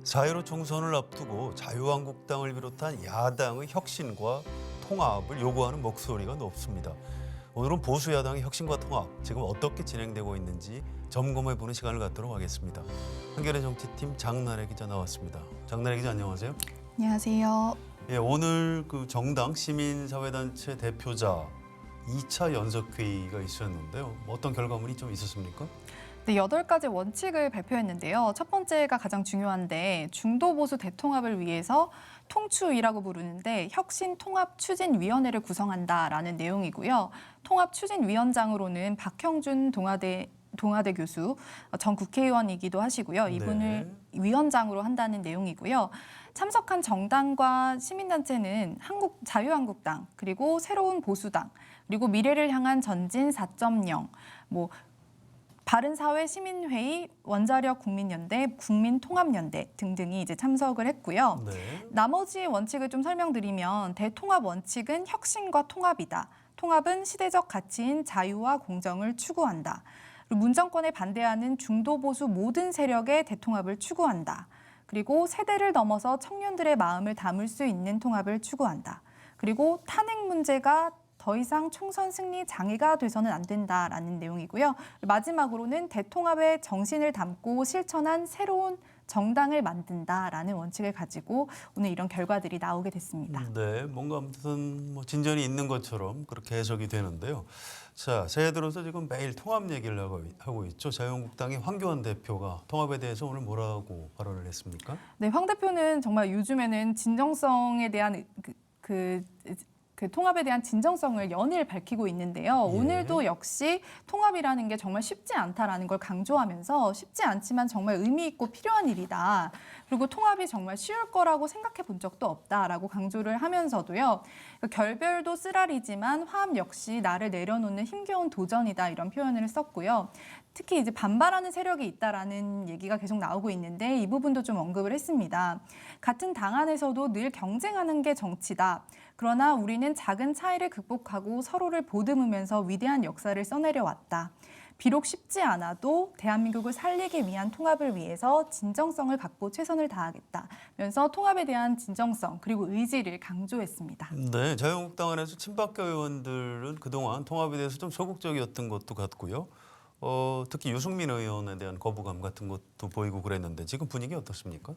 4.15 총선을 앞두고 자유한국당을 비롯한 야당의 혁신과 통합을 요구하는 목소리가 높습니다. 오늘은 보수 야당의 혁신과 통합, 지금 어떻게 진행되고 있는지 점검해보는 시간을 갖도록 하겠습니다. 한겨레 정치팀 장나래 기자 나왔습니다. 장나래 기자 안녕하세요. 안녕하세요. 예, 오늘 그 정당 시민사회단체 대표자 2차 연석회의가 있었는데요. 어떤 결과물이 좀 있었습니까? 네, 8가지 원칙을 발표했는데요. 첫 번째가 가장 중요한데 중도 보수 대통합을 위해서 통추위라고 부르는데 혁신통합추진위원회를 구성한다라는 내용이고요. 통합추진위원장으로는 박형준 동아대 교수, 전 국회의원이기도 하시고요. 이분을 위원장으로 한다는 내용이고요. 참석한 정당과 시민단체는 자유한국당, 그리고 새로운 보수당, 그리고 미래를 향한 전진 4.0, 바른사회 시민회의, 원자력 국민연대, 국민통합연대 등등이 이제 참석을 했고요. 나머지 원칙을 좀 설명드리면 대통합 원칙은 혁신과 통합이다. 통합은 시대적 가치인 자유와 공정을 추구한다. 그리고 문정권에 반대하는 중도 보수 모든 세력의 대통합을 추구한다. 그리고 세대를 넘어서 청년들의 마음을 담을 수 있는 통합을 추구한다. 그리고 탄핵 문제가 더 이상 총선 승리 장애가 돼서는 안 된다라는 내용이고요. 마지막으로는 대통합의 정신을 담고 실천한 새로운 정당을 만든다라는 원칙을 가지고 오늘 이런 결과들이 나오게 됐습니다. 네, 뭔가 아무튼 진전이 있는 것처럼 그렇게 해석이 되는데요. 자, 새해 들어서 지금 매일 통합 얘기를 하고 있죠. 자유한국당의 황교안 대표가 통합에 대해서 오늘 뭐라고 발언을 했습니까? 네, 황 대표는 정말 요즘에는 진정성에 대한 그 통합에 대한 진정성을 연일 밝히고 있는데요. 오늘도 역시 통합이라는 게 정말 쉽지 않다라는 걸 강조하면서 쉽지 않지만 정말 의미 있고 필요한 일이다. 그리고 통합이 정말 쉬울 거라고 생각해 본 적도 없다라고 강조를 하면서도요. 결별도 쓰라리지만 화합 역시 나를 내려놓는 힘겨운 도전이다 이런 표현을 썼고요. 특히 이제 반발하는 세력이 있다라는 얘기가 계속 나오고 있는데 이 부분도 좀 언급을 했습니다. 같은 당 안에서도 늘 경쟁하는 게 정치다. 그러나 우리는 작은 차이를 극복하고 서로를 보듬으면서 위대한 역사를 써내려왔다. 비록 쉽지 않아도 대한민국을 살리기 위한 통합을 위해서 진정성을 갖고 최선을 다하겠다면서 통합에 대한 진정성 그리고 의지를 강조했습니다. 네, 자유한국당 안에서 친박계 의원들은 그동안 통합에 대해서 좀 소극적이었던 것도 같고요. 특히 유승민 의원에 대한 거부감 같은 것도 보이고 그랬는데 지금 분위기 어떻습니까?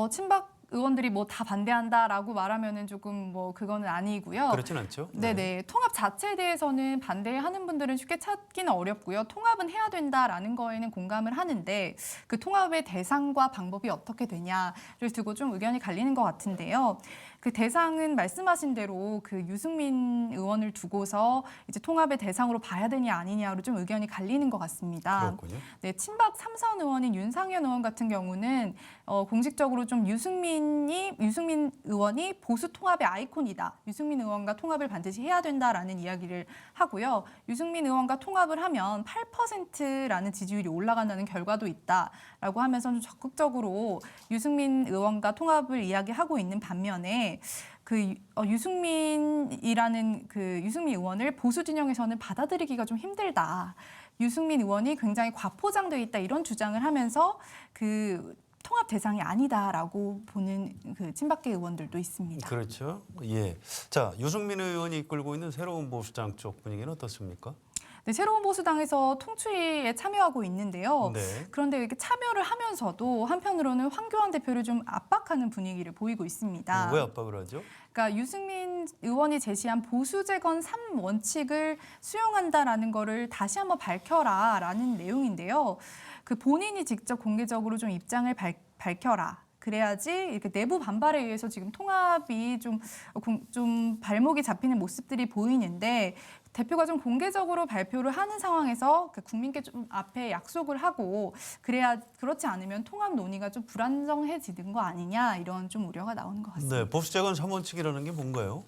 친박 의원들이 다 반대한다라고 말하면은 조금 그거는 아니고요. 그렇진 않죠. 네네. 통합 자체에 대해서는 반대하는 분들은 쉽게 찾기는 어렵고요. 통합은 해야 된다라는 거에는 공감을 하는데 그 통합의 대상과 방법이 어떻게 되냐를 두고 좀 의견이 갈리는 것 같은데요. 그 대상은 말씀하신 대로 그 유승민 의원을 두고서 이제 통합의 대상으로 봐야 되냐 아니냐로 좀 의견이 갈리는 것 같습니다. 그렇군요. 네, 친박 3선 의원인 윤상현 의원 같은 경우는 공식적으로 좀 유승민 의원이 보수 통합의 아이콘이다. 유승민 의원과 통합을 반드시 해야 된다라는 이야기를 하고요. 유승민 의원과 통합을 하면 8%라는 지지율이 올라간다는 결과도 있다라고 하면서 좀 적극적으로 유승민 의원과 통합을 이야기하고 있는 반면에 유승민 의원을 보수 진영에서는 받아들이기가 좀 힘들다. 유승민 의원이 굉장히 과포장되어 있다 이런 주장을 하면서 통합 대상이 아니다라고 보는 친박계 의원들도 있습니다. 그렇죠. 예. 자, 유승민 의원이 이끌고 있는 새로운 보수당 쪽 분위기는 어떻습니까? 네, 새로운 보수당에서 통추위에 참여하고 있는데요. 그런데 이렇게 참여를 하면서도 한편으로는 황교안 대표를 좀 압박하는 분위기를 보이고 있습니다. 왜 압박을 하죠? 그러니까 유승민 의원이 제시한 보수재건 3원칙을 수용한다라는 거를 다시 한번 밝혀라라는 내용인데요. 본인이 직접 공개적으로 좀 입장을 밝혀라. 그래야지 이렇게 내부 반발에 의해서 지금 통합이 좀 발목이 잡히는 모습들이 보이는데 대표가 좀 공개적으로 발표를 하는 상황에서 국민께 좀 앞에 약속을 하고 그렇지 않으면 통합 논의가 좀 불안정해지는 거 아니냐 이런 좀 우려가 나오는 것 같습니다. 네, 보수재건 3원칙이라는 게 뭔가요?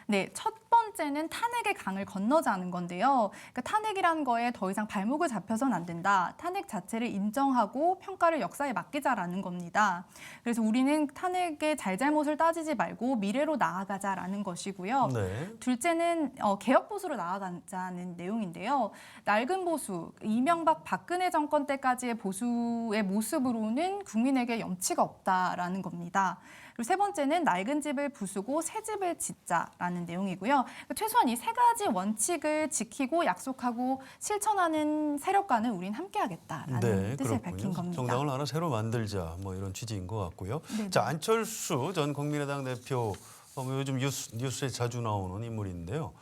네, 첫 번째 번째는 탄핵의 강을 건너자는 건데요. 그러니까 탄핵이라는 거에 더 이상 발목을 잡혀서는 안 된다. 탄핵 자체를 인정하고 평가를 역사에 맡기자라는 겁니다. 그래서 우리는 탄핵의 잘잘못을 따지지 말고 미래로 나아가자라는 것이고요. 네. 둘째는 개혁 보수로 나아가자는 내용인데요. 낡은 보수, 이명박 박근혜 정권 때까지의 보수의 모습으로는 국민에게 염치가 없다라는 겁니다. 그리고 세 번째는 낡은 집을 부수고 새 집을 짓자라는 내용이고요. 최소한 이 세 가지 원칙을 지키고 약속하고 실천하는 세력과는 우린 함께하겠다라는 뜻을 그렇군요. 밝힌 겁니다. 정당을 하나 새로 만들자 뭐 이런 취지인 것 같고요. 네네. 자, 안철수 전 국민의당 대표 요즘 뉴스에 자주 나오는 인물인데요.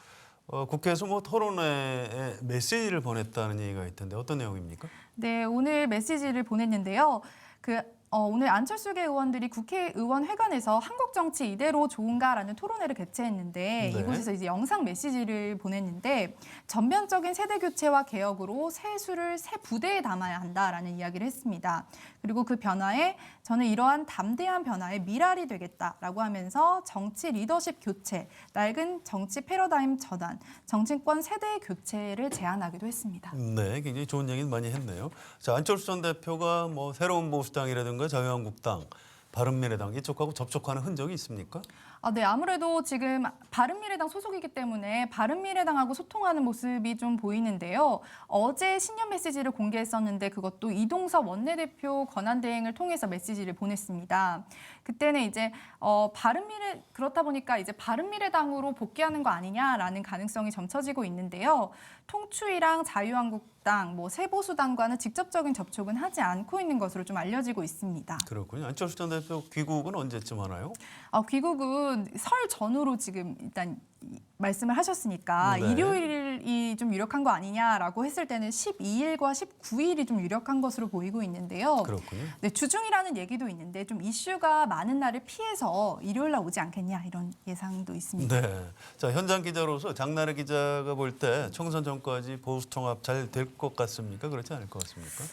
국회에서 뭐 토론회에 메시지를 보냈다는 얘기가 있던데 어떤 내용입니까? 네, 오늘 메시지를 보냈는데요. 오늘 안철수계 의원들이 국회의원 회관에서 한국 정치 이대로 좋은가라는 토론회를 개최했는데 네. 이곳에서 이제 영상 메시지를 보냈는데 전면적인 세대 교체와 개혁으로 새 수를 새 부대에 담아야 한다라는 이야기를 했습니다. 그리고 그 변화에 저는 이러한 담대한 변화에 미랄이 되겠다라고 하면서 정치 리더십 교체, 낡은 정치 패러다임 전환, 정치권 세대 교체를 제안하기도 했습니다. 네, 굉장히 좋은 얘기는 많이 했네요. 자, 안철수 전 대표가 뭐 새로운 보수당이라든가 자유한국당, 바른미래당 이쪽하고 접촉하는 흔적이 있습니까? 네, 아무래도 지금 바른미래당 소속이기 때문에 바른미래당하고 소통하는 모습이 좀 보이는데요. 어제 신년 메시지를 공개했었는데 그것도 이동섭 원내대표 권한대행을 통해서 메시지를 보냈습니다. 그때는 이제 그렇다 보니까 이제 바른미래당으로 복귀하는 거 아니냐라는 가능성이 점쳐지고 있는데요. 통추이랑 자유한국당, 새보수당과는 직접적인 접촉은 하지 않고 있는 것으로 좀 알려지고 있습니다. 그렇군요. 안철수 전 대표 귀국은 언제쯤 하나요? 귀국은 설 전후로 지금 일단 말씀을 하셨으니까 네. 일요일이 좀 유력한 거 아니냐라고 했을 때는 12일과 19일이 좀 유력한 것으로 보이고 있는데요. 그렇군요. 네, 주중이라는 얘기도 있는데 좀 이슈가 많은 날을 피해서 일요일 날 오지 않겠냐 이런 예상도 있습니다. 네. 자, 현장 기자로서 장나래 기자가 볼 때 총선 전까지 보수 통합 잘 될 것 같습니까? 그렇지 않을 것 같습니까?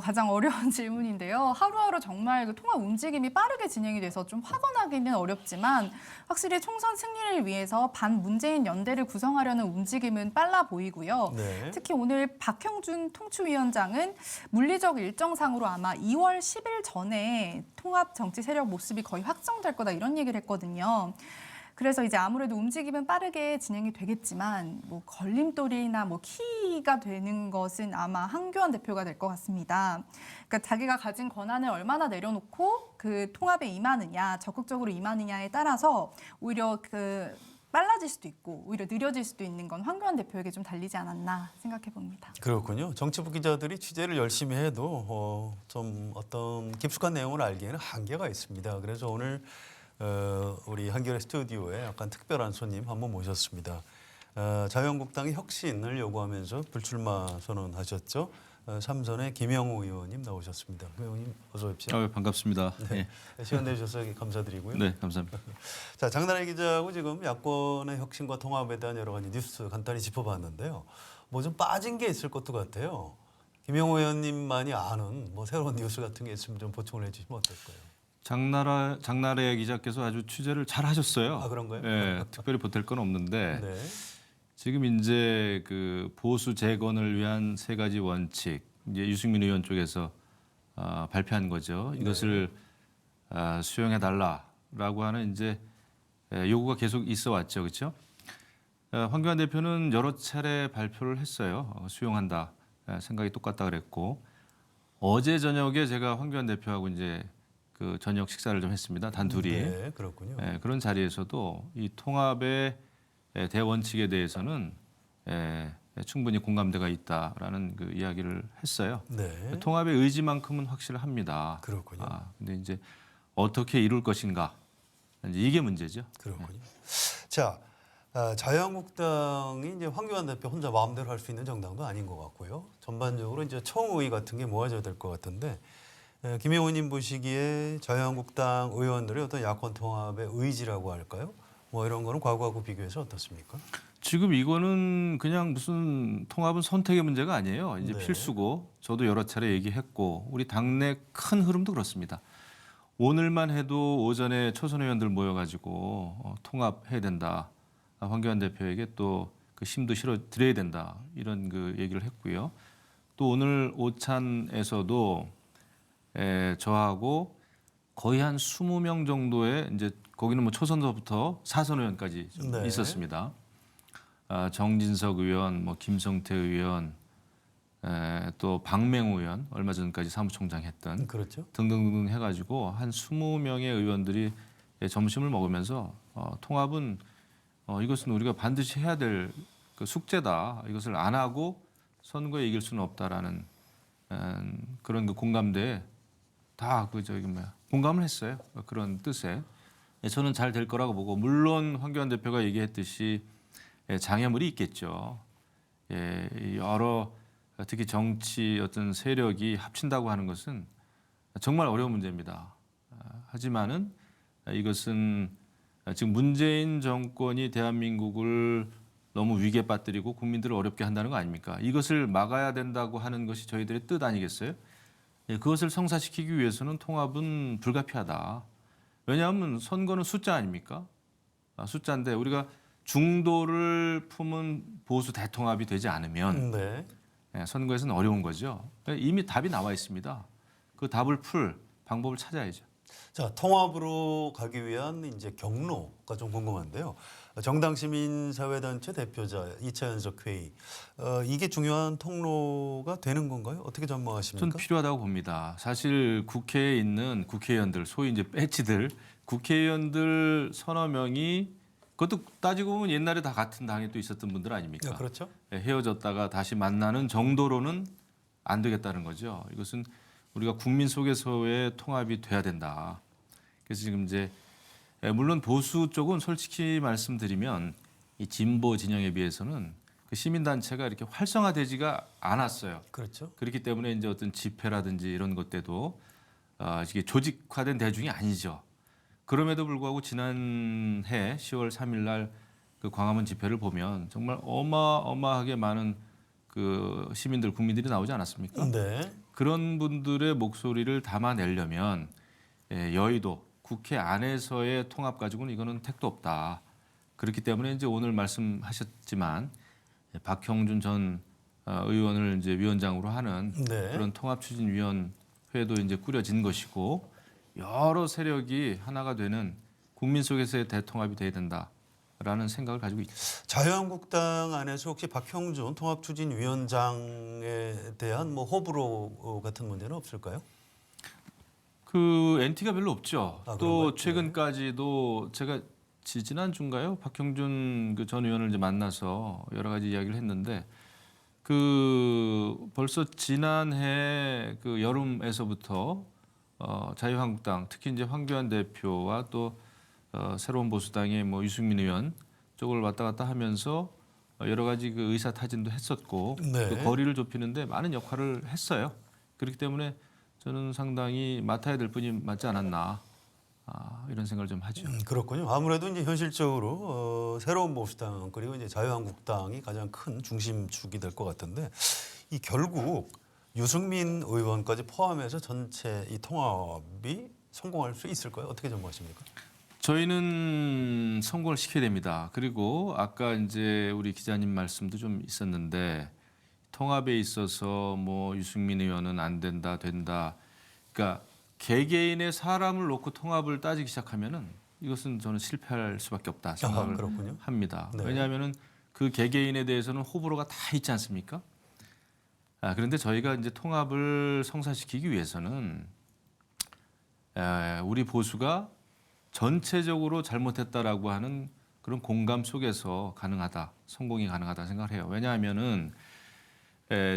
가장 어려운 질문인데요. 하루하루 정말 그 통합 움직임이 빠르게 진행이 돼서 좀 확언하기는 어렵지만 확실히 총선 승리를 위해서 반문재인 연대를 구성하려는 움직임은 빨라 보이고요. 네. 특히 오늘 박형준 통추위원장은 물리적 일정상으로 아마 2월 10일 전에 통합 정치 세력 모습이 거의 확정될 거다 이런 얘기를 했거든요. 그래서 이제 아무래도 움직임은 빠르게 진행이 되겠지만 걸림돌이나 키가 되는 것은 아마 한교안 대표가 될 것 같습니다. 그러니까 자기가 가진 권한을 얼마나 내려놓고 그 통합에 임하느냐, 적극적으로 임하느냐에 따라서 오히려 빨라질 수도 있고 오히려 느려질 수도 있는 건 황교안 대표에게 좀 달리지 않았나 생각해 봅니다. 그렇군요. 정치부 기자들이 취재를 열심히 해도 좀 어떤 깊숙한 내용을 알기에는 한계가 있습니다. 그래서 오늘 우리 한겨레 스튜디오에 약간 특별한 손님 한번 모셨습니다. 자유한국당의 혁신을 요구하면서 불출마 선언하셨죠. 삼선의 김영우 의원님 나오셨습니다. 의원님 어서 오십시오. 반갑습니다. 네. 시간 내주셔서 감사드리고요. 네, 감사합니다. 자, 장나래 기자하고 지금 야권의 혁신과 통합에 대한 여러 가지 뉴스 간단히 짚어봤는데요. 뭐 좀 빠진 게 있을 것도 같아요. 김영우 의원님만이 아는 새로운 뉴스 같은 게 있으면 좀 보충을 해주시면 어떨까요? 장나래 기자께서 아주 취재를 잘 하셨어요. 아, 그런가요? 네, 특별히 보탤 건 없는데 네. 지금 이제 그 보수 재건을 위한 세 가지 원칙 이제 유승민 의원 쪽에서 발표한 거죠. 이것을 수용해 달라라고 하는 이제 요구가 계속 있어 왔죠, 그렇죠? 황교안 대표는 여러 차례 발표를 했어요. 수용한다, 생각이 똑같다 그랬고 어제 저녁에 제가 황교안 대표하고 이제 그 저녁 식사를 좀 했습니다. 단둘이. 네, 그렇군요. 그런 자리에서도 이 통합의 대원칙에 대해서는 충분히 공감대가 있다라는 그 이야기를 했어요. 네. 통합의 의지만큼은 확실합니다. 그렇군요. 근데 이제 어떻게 이룰 것인가 이제 이게 문제죠. 그렇군요. 자, 자유한국당이 이제 황교안 대표 혼자 마음대로 할 수 있는 정당도 아닌 것 같고요. 전반적으로 이제 청의 같은 게 모아져야 될 것 같은데 김영우 의원님 보시기에 자유한국당 의원들의 어떤 야권 통합의 의지라고 할까요? 이런 거는 과거하고 비교해서 어떻습니까? 지금 이거는 그냥 무슨 통합은 선택의 문제가 아니에요. 이제 네. 필수고 저도 여러 차례 얘기했고 우리 당내 큰 흐름도 그렇습니다. 오늘만 해도 오전에 초선 의원들 모여가지고 통합해야 된다. 황교안 대표에게 또 그 힘도 실어 드려야 된다 이런 그 얘기를 했고요. 또 오늘 오찬에서도 저하고 거의 한 20명 정도의 이제 거기는 뭐 초선서부터 사선 의원까지 좀 네. 있었습니다. 정진석 의원, 뭐 김성태 의원, 또 박맹우 의원 얼마 전까지 사무총장 했던 그렇죠. 등등등 해가지고 한 20명의 의원들이 점심을 먹으면서 통합은 이것은 우리가 반드시 해야 될 그 숙제다. 이것을 안 하고 선거에 이길 수는 없다라는 그런 그 공감대에 다 그 저기 뭐야 공감을 했어요. 그런 뜻에 저는 잘 될 거라고 보고 물론 황교안 대표가 얘기했듯이 장애물이 있겠죠. 여러 특히 정치 어떤 세력이 합친다고 하는 것은 정말 어려운 문제입니다. 하지만은 이것은 지금 문재인 정권이 대한민국을 너무 위기에 빠뜨리고 국민들을 어렵게 한다는 거 아닙니까? 이것을 막아야 된다고 하는 것이 저희들의 뜻 아니겠어요? 그것을 성사시키기 위해서는 통합은 불가피하다. 왜냐하면 선거는 숫자 아닙니까? 숫자인데 우리가 중도를 품은 보수 대통합이 되지 않으면 네. 선거에서는 어려운 거죠. 이미 답이 나와 있습니다. 그 답을 풀 방법을 찾아야죠. 자, 통합으로 가기 위한 이제 경로가 좀 궁금한데요. 정당시민사회단체 대표자 2차 연석회의 이게 중요한 통로가 되는 건가요? 어떻게 전망하십니까? 전 필요하다고 봅니다. 사실 국회에 있는 국회의원들, 소위 이제 배치들, 국회의원들 서너 명이 그것도 따지고 보면 옛날에 다 같은 당에 또 있었던 분들 아닙니까? 네, 그렇죠. 헤어졌다가 다시 만나는 정도로는 안 되겠다는 거죠. 이것은 우리가 국민 속에서의 통합이 돼야 된다. 그래서 지금 이제 물론 보수 쪽은 솔직히 말씀드리면 이 진보 진영에 비해서는 그 시민단체가 이렇게 활성화되지가 않았어요. 그렇죠. 그렇기 때문에 이제 어떤 집회라든지 이런 것 때도 이게 조직화된 대중이 아니죠. 그럼에도 불구하고 지난해 10월 3일 날 그 광화문 집회를 보면 정말 어마어마하게 많은 그 시민들 국민들이 나오지 않았습니까? 네. 그런 분들의 목소리를 담아내려면 여의도 국회 안에서의 통합 가지고는 이거는 택도 없다. 그렇기 때문에 이제 오늘 말씀하셨지만 박형준 전 의원을 이제 위원장으로 하는 네. 그런 통합추진위원회도 이제 꾸려진 것이고 여러 세력이 하나가 되는 국민 속에서의 대통합이 돼야 된다라는 생각을 가지고 있죠. 자유한국당 안에서 혹시 박형준 통합추진위원장에 대한 뭐 호불호 같은 문제는 없을까요? 그 NT가 별로 없죠. 아, 또 그런가요? 최근까지도 제가 지난주인가요? 박형준 그 전 의원을 이제 만나서 여러 가지 이야기를 했는데 그 벌써 지난해 그 여름에서부터 자유한국당 특히 이제 황교안 대표와 또 새로운 보수당의 뭐 유승민 의원 쪽을 왔다 갔다 하면서 여러 가지 그 의사 타진도 했었고 네. 그 거리를 좁히는데 많은 역할을 했어요. 그렇기 때문에 저는 상당히 맡아야 될 분이 맞지 않았나 이런 생각을 좀 하죠. 그렇군요. 아무래도 이제 현실적으로 새로운 보수당 그리고 이제 자유한국당이 가장 큰 중심축이 될 것 같은데 이 결국 유승민 의원까지 포함해서 전체 이 통합이 성공할 수 있을까요? 어떻게 전망하십니까? 저희는 성공을 시켜야 됩니다. 그리고 아까 이제 우리 기자님 말씀도 좀 있었는데 통합에 있어서 뭐 유승민 의원은 안 된다, 된다. 그러니까 개개인의 사람을 놓고 통합을 따지기 시작하면은 이것은 저는 실패할 수밖에 없다 생각을 그렇군요. 합니다. 네. 왜냐하면은 그 개개인에 대해서는 호불호가 다 있지 않습니까? 그런데 저희가 이제 통합을 성사시키기 위해서는 우리 보수가 전체적으로 잘못했다라고 하는 그런 공감 속에서 가능하다, 성공이 가능하다 생각을 해요. 왜냐하면은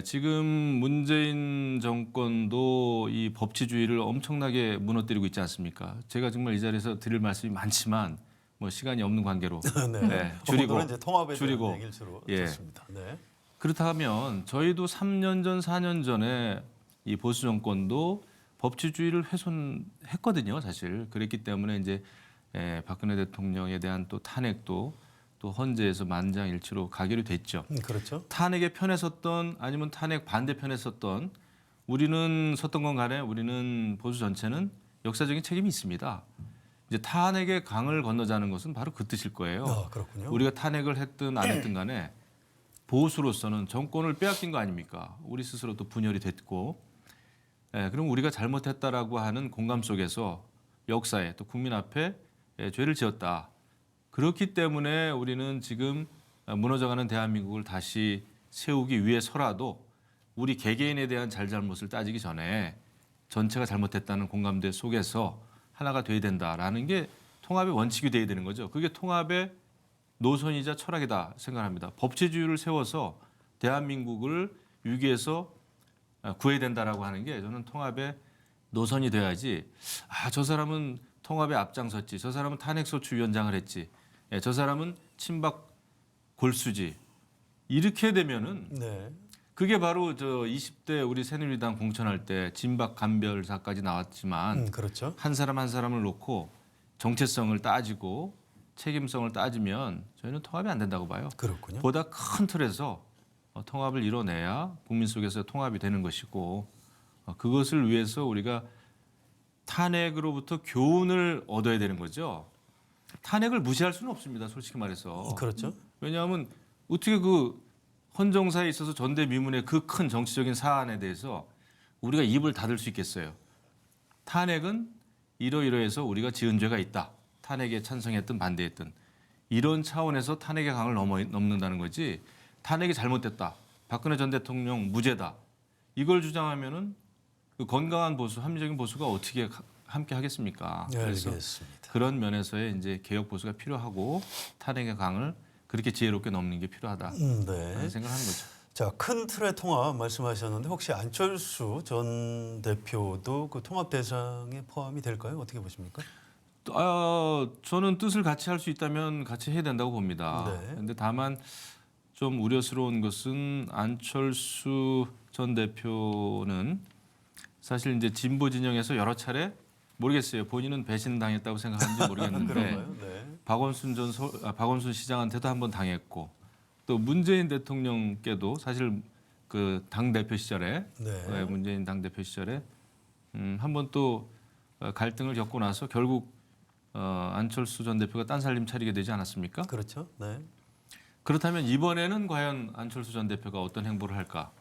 지금 문재인 정권도 이 법치주의를 엄청나게 무너뜨리고 있지 않습니까? 제가 정말 이 자리에서 드릴 말씀이 많지만 뭐 시간이 없는 관계로 네. 줄이고 오늘은 이제 통합에 줄이고. 대한 얘기를 주로 예. 듣습니다. 네. 그렇다면 저희도 3년 전, 4년 전에 이 보수 정권도 법치주의를 훼손했거든요, 사실. 그랬기 때문에 이제 박근혜 대통령에 대한 또 탄핵도 또 헌재에서 만장일치로 가결이 됐죠. 그렇죠. 탄핵의 편에 섰던 아니면 탄핵 반대편에 섰던 우리는 섰던 건 간에 우리는 보수 전체는 역사적인 책임이 있습니다. 이제 탄핵의 강을 건너자는 것은 바로 그 뜻일 거예요. 아, 그렇군요. 우리가 탄핵을 했든 안 했든 간에 보수로서는 정권을 빼앗긴 거 아닙니까? 우리 스스로도 분열이 됐고, 그럼 우리가 잘못했다라고 하는 공감 속에서 역사에 또 국민 앞에 죄를 지었다. 그렇기 때문에 우리는 지금 무너져가는 대한민국을 다시 세우기 위해서라도 우리 개개인에 대한 잘잘못을 따지기 전에 전체가 잘못했다는 공감대 속에서 하나가 돼야 된다라는 게 통합의 원칙이 돼야 되는 거죠. 그게 통합의 노선이자 철학이다 생각합니다. 법치주의를 세워서 대한민국을 위기에서 구해야 된다라고 하는 게 저는 통합의 노선이 돼야지. 아, 저 사람은 통합에 앞장섰지. 저 사람은 탄핵소추위원장을 했지. 저 사람은 친박 골수지. 이렇게 되면은 네. 그게 바로 저 20대 우리 새누리당 공천할 때 진박 간별사까지 나왔지만 그렇죠. 한 사람 한 사람을 놓고 정체성을 따지고 책임성을 따지면 저희는 통합이 안 된다고 봐요. 그렇군요. 보다 큰 틀에서 통합을 이뤄내야 국민 속에서 통합이 되는 것이고 그것을 위해서 우리가 탄핵으로부터 교훈을 얻어야 되는 거죠. 탄핵을 무시할 수는 없습니다. 솔직히 말해서. 그렇죠. 왜냐하면 어떻게 그 헌정사에 있어서 전대미문의 그 큰 정치적인 사안에 대해서 우리가 입을 닫을 수 있겠어요. 탄핵은 이러이러해서 우리가 지은 죄가 있다. 탄핵에 찬성했든 반대했든 이런 차원에서 탄핵의 강을 넘는다는 거지. 탄핵이 잘못됐다. 박근혜 전 대통령 무죄다. 이걸 주장하면은 그 건강한 보수, 합리적인 보수가 어떻게 함께 하겠습니까? 네, 그래서 알겠습니다. 그런 면에서의 이제 개혁 보수가 필요하고 탄핵의 강을 그렇게 지혜롭게 넘는 게 필요하다. 네. 생각하는 거죠. 자, 큰 틀의 통합 말씀하셨는데 혹시 안철수 전 대표도 그 통합 대상에 포함이 될까요? 어떻게 보십니까? 저는 뜻을 같이 할 수 있다면 같이 해야 된다고 봅니다. 네. 그런데 다만 좀 우려스러운 것은 안철수 전 대표는 사실 이제 진보 진영에서 여러 차례 모르겠어요. 본인은 배신당했다고 생각하는지 모르겠는데 그런가요? 네. 박원순 시장한테도 한번 당했고 또 문재인 대통령께도 사실 그 당 대표 시절에 네. 문재인 당 대표 시절에 한번 또 갈등을 겪고 나서 결국 안철수 전 대표가 딴살림 차리게 되지 않았습니까? 그렇죠. 네. 그렇다면 이번에는 과연 안철수 전 대표가 어떤 행보를 할까?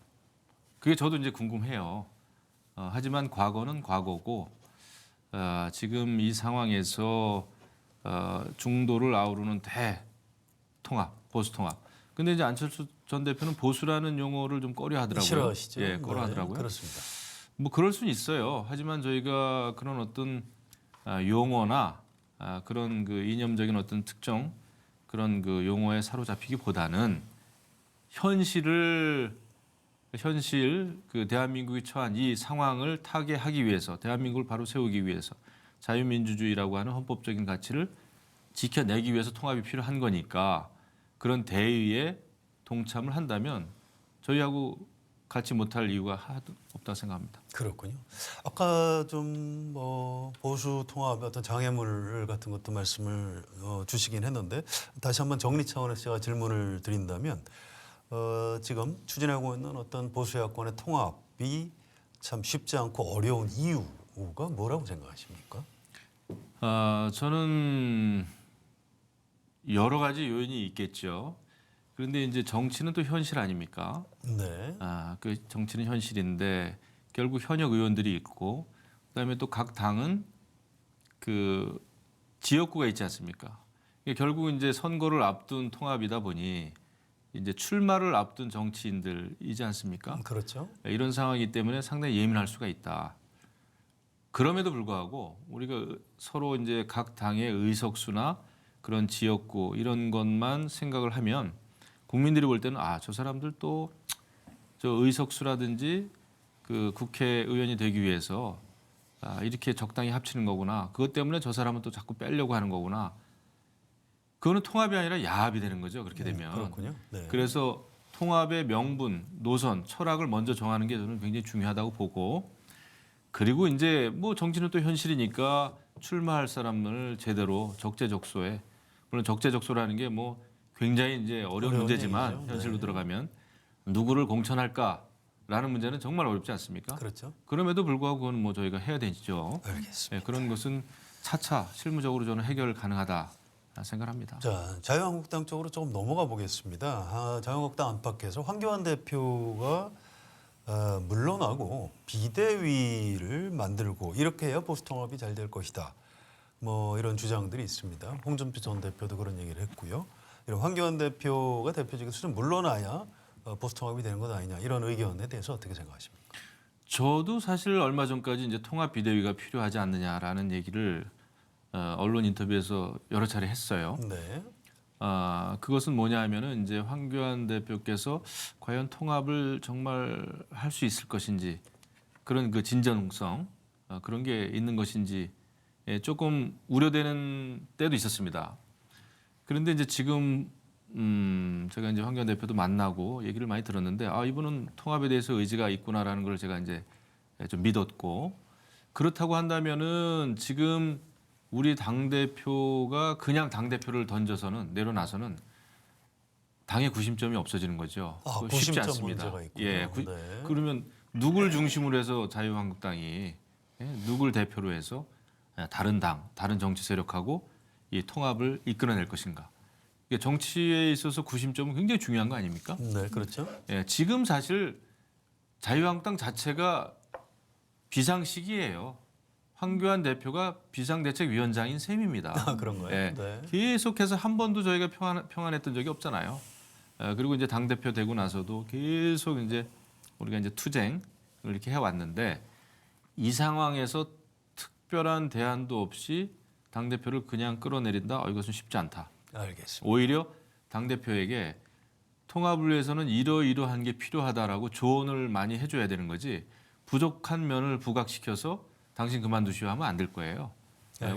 그게 저도 이제 궁금해요. 하지만 과거는 과거고 지금 이 상황에서 중도를 아우르는 대통합, 보수 통합. 근데 이제 안철수 전 대표는 보수라는 용어를 좀 꺼려하더라고요. 싫어하시죠? 예, 꺼려하더라고요. 네, 그렇습니다. 뭐 그럴 수는 있어요. 하지만 저희가 그런 어떤 용어나 그런 그 이념적인 어떤 특정 그런 그 용어에 사로잡히기보다는 현실 그 대한민국이 처한 이 상황을 타개하기 위해서 대한민국을 바로 세우기 위해서 자유민주주의라고 하는 헌법적인 가치를 지켜내기 위해서 통합이 필요한 거니까 그런 대의에 동참을 한다면 저희하고 같이 못할 이유가 하나도 없다고 생각합니다. 그렇군요. 아까 좀 뭐 보수 통합의 어떤 장애물 같은 것도 말씀을 주시긴 했는데 다시 한번 정리 차원에서 제가 질문을 드린다면 지금 추진하고 있는 어떤 보수 야권의 통합이 참 쉽지 않고 어려운 이유가 뭐라고 생각하십니까? 저는 여러 가지 요인이 있겠죠. 그런데 이제 정치는 또 현실 아닙니까? 네. 그 정치는 현실인데 결국 현역 의원들이 있고 그다음에 또 각 당은 그 지역구가 있지 않습니까? 이게 결국 이제 선거를 앞둔 통합이다 보니 이제 출마를 앞둔 정치인들이지 않습니까? 그렇죠. 이런 상황이기 때문에 상당히 예민할 수가 있다. 그럼에도 불구하고 우리가 서로 이제 각 당의 의석수나 그런 지역구 이런 것만 생각을 하면 국민들이 볼 때는 저 사람들 또 저 의석수라든지 그 국회의원이 되기 위해서 이렇게 적당히 합치는 거구나. 그것 때문에 저 사람은 또 자꾸 빼려고 하는 거구나. 그거는 통합이 아니라 야합이 되는 거죠. 그렇게 되면. 그렇군요. 네. 그래서 통합의 명분, 노선, 철학을 먼저 정하는 게 저는 굉장히 중요하다고 보고 그리고 이제 뭐 정치는 또 현실이니까 출마할 사람을 제대로 적재적소에 물론 적재적소라는 게 뭐 굉장히 이제 어려운 문제지만 얘기죠. 현실로 네. 들어가면 누구를 공천할까라는 문제는 정말 어렵지 않습니까? 그렇죠. 그럼에도 불구하고 그건 뭐 저희가 해야 되죠. 알겠습니다. 그런 것은 차차 실무적으로 저는 해결 가능하다 생각합니다. 자, 자유한국당 쪽으로 조금 넘어가 보겠습니다. 자유한국당 안팎에서 황교안 대표가 물러나고 비대위를 만들고 이렇게 해야 보수통합이 잘 될 것이다. 뭐 이런 주장들이 있습니다. 홍준표 전 대표도 그런 얘기를 했고요. 이런 황교안 대표가 대표직에서 좀 물러나야 보수통합이 되는 것 아니냐 이런 의견에 대해서 어떻게 생각하십니까? 저도 사실 얼마 전까지 이제 통합 비대위가 필요하지 않느냐라는 얘기를 언론 인터뷰에서 여러 차례 했어요. 네. 그것은 뭐냐면은 이제 황교안 대표께서 과연 통합을 정말 할 수 있을 것인지 그런 그 진정성 그런 게 있는 것인지 조금 우려되는 때도 있었습니다. 그런데 이제 지금 제가 이제 황교안 대표도 만나고 얘기를 많이 들었는데 이분은 통합에 대해서 의지가 있구나라는 걸 제가 이제 좀 믿었고 그렇다고 한다면은 지금 우리 당 대표가 그냥 당 대표를 던져서는 내려놔서는 당의 구심점이 없어지는 거죠. 그거 쉽지 구심점 않습니다. 문제가 있군요. 예, 네. 그러면 누굴 중심으로 해서 자유한국당이 누굴 대표로 해서 다른 당, 다른 정치 세력하고 이 통합을 이끌어낼 것인가? 이게 정치에 있어서 구심점은 굉장히 중요한 거 아닙니까? 네, 그렇죠. 예, 지금 사실 자유한국당 자체가 비상시기예요. 황교안 대표가 비상대책위원장인 셈입니다. 그런 거예요. 예, 네. 계속해서 한 번도 저희가 평안했던 적이 없잖아요. 그리고 이제 당 대표 되고 나서도 계속 이제 우리가 이제 투쟁을 이렇게 해왔는데 이 상황에서 특별한 대안도 없이 당 대표를 그냥 끌어내린다. 이것은 쉽지 않다. 알겠습니다. 오히려 당 대표에게 통합을 위해서는 이러이러한 게 필요하다라고 조언을 많이 해줘야 되는 거지. 부족한 면을 부각시켜서 당신 그만두시오 하면 안 될 거예요.